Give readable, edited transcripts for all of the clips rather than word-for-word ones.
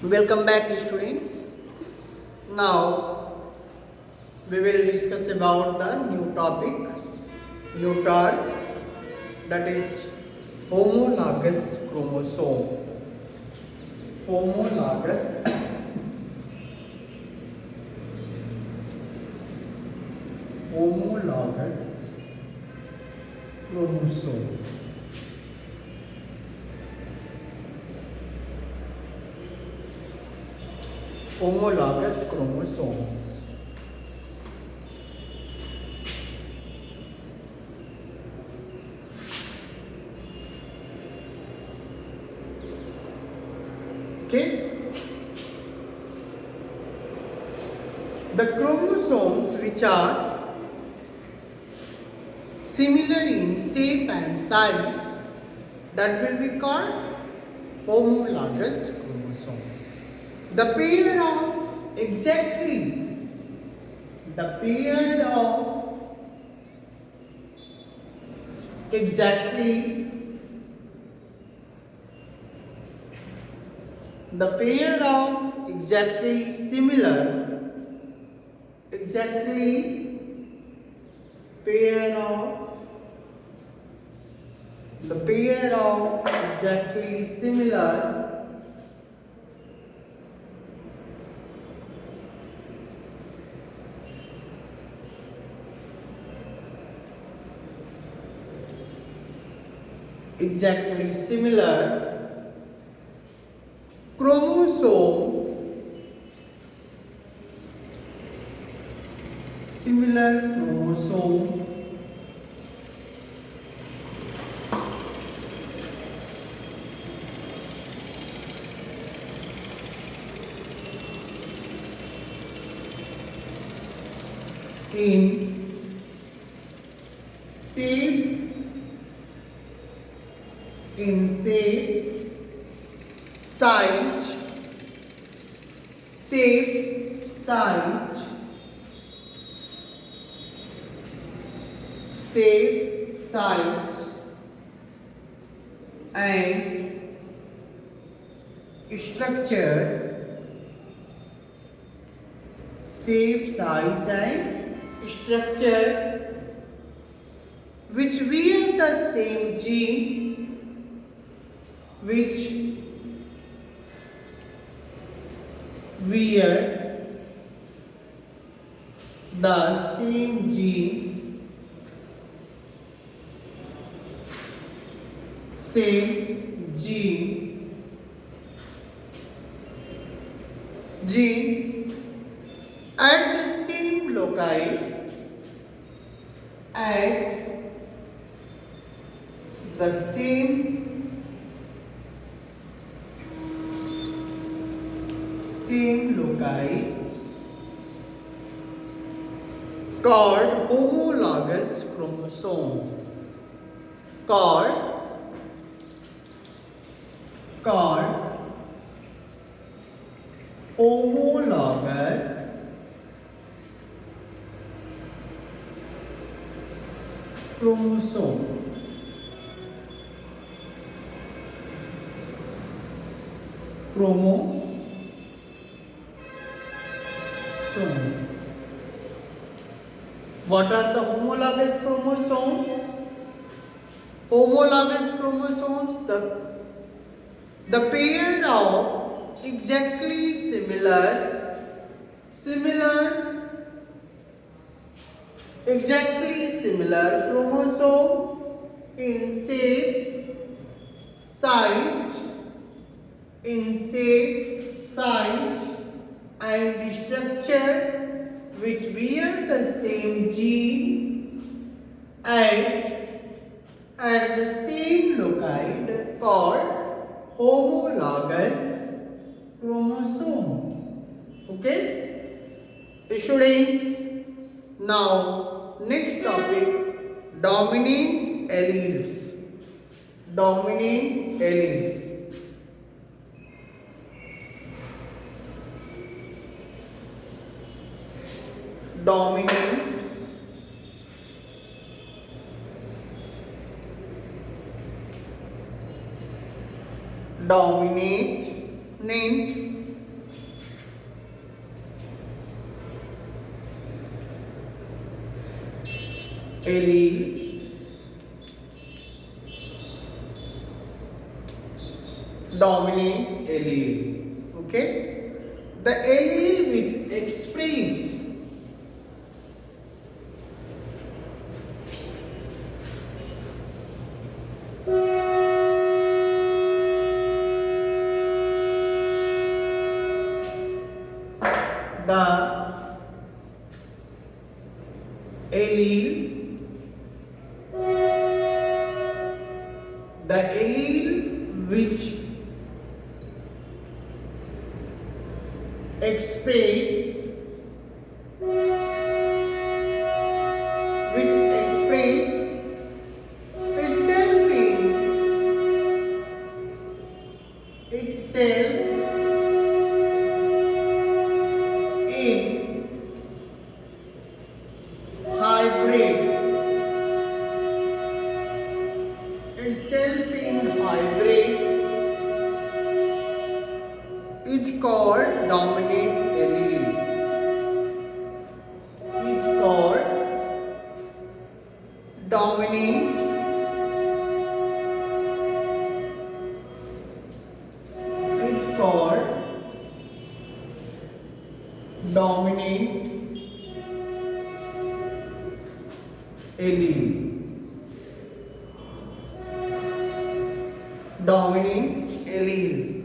Welcome back, students. Now we will discuss about the new term, that is homologous chromosome. Homologous homologous chromosome. Homologous chromosomes. Okay. The chromosomes which are similar in shape and size, that will be called homologous chromosomes. The pair of exactly the pair of exactly similar pair of exactly similar chromosome in shape, size, and structure, which wear the same gene, the same gene at the same loci, at the same loci, called homologous chromosomes. Called homologous chromosome. What are the homologous chromosomes? Homologous chromosomes, the pair of exactly similar chromosomes in shape, size, and structure, which bear the same gene at the same loci, called homologous chromosome. Okay, students. Now next topic, dominant alleles. Dominant alleles. Dominant allele, dominant allele. Okay, the allele which express the allele, which express itself in hybrid is called dominant allele. Is called dominant dominant allele. Dominant allele.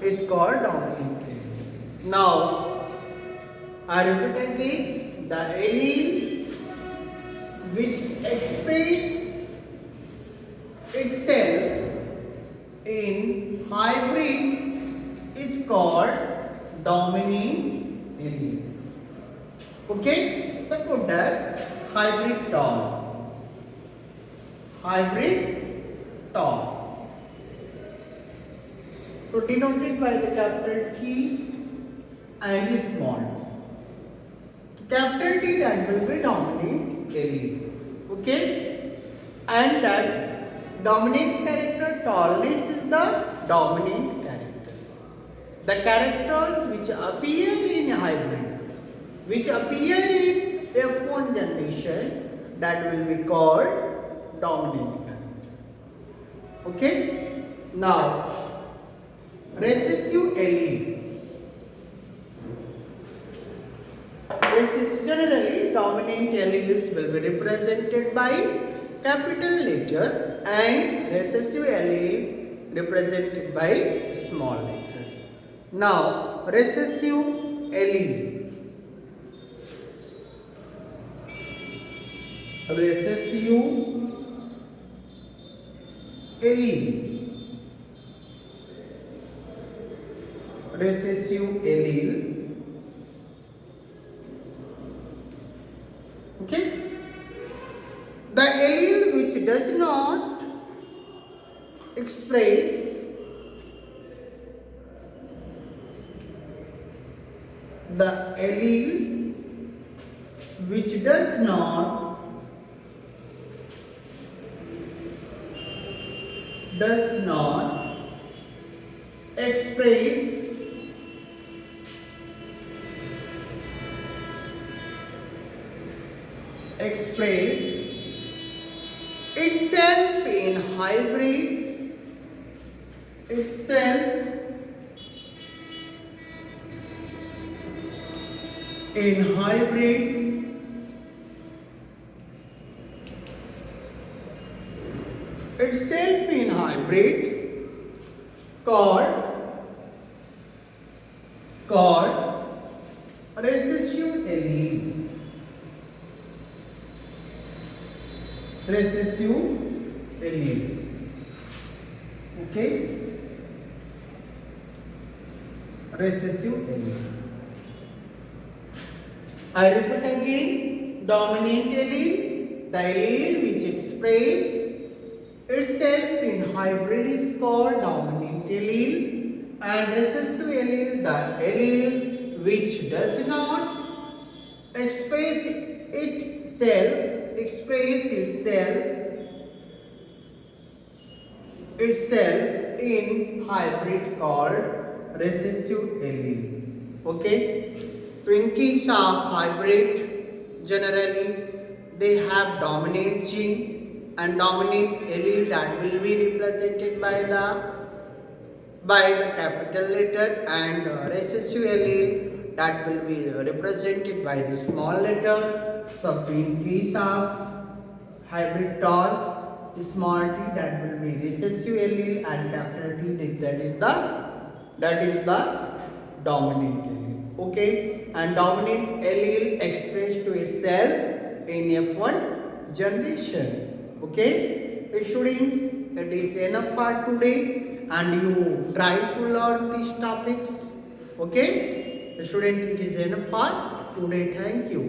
It's called dominant allele. Now, I repeat again, the allele which expresses itself in hybrid is called dominant allele. Okay, so put that hybrid tau. Hybrid tau. So denoted by the capital T and the small. Capital T, that will be dominant allele. Okay, and that dominant character tallness is the dominant character. The characters which appear in hybrid, which appear in F1 generation, that will be called dominant character. Okay, now recessive allele. Generally, dominant alleles will be represented by capital letter and recessive allele represented by small letter. Now, recessive allele. Recessive allele. Recessive allele. Okay, the allele which does not express the allele which does not express itself in hybrid called recessive allele. Recessive allele. Okay, recessive allele. I repeat again, dominant allele, the allele which express itself in hybrid is called dominant allele, and recessive allele, the allele which does not express itself in hybrid called recessive allele. Okay, twinkies are hybrid. Generally they have dominant gene and dominant allele that will be represented by the capital letter, and recessive allele that will be represented by the small letter. So in case of hybrid tall, small t that will be recessive allele, and capital T that is the dominant allele. Okay, and dominant allele expressed to itself in F1 generation. Okay, students, it is enough for today, and you try to learn these topics. Okay, student, it is enough for today. Thank you.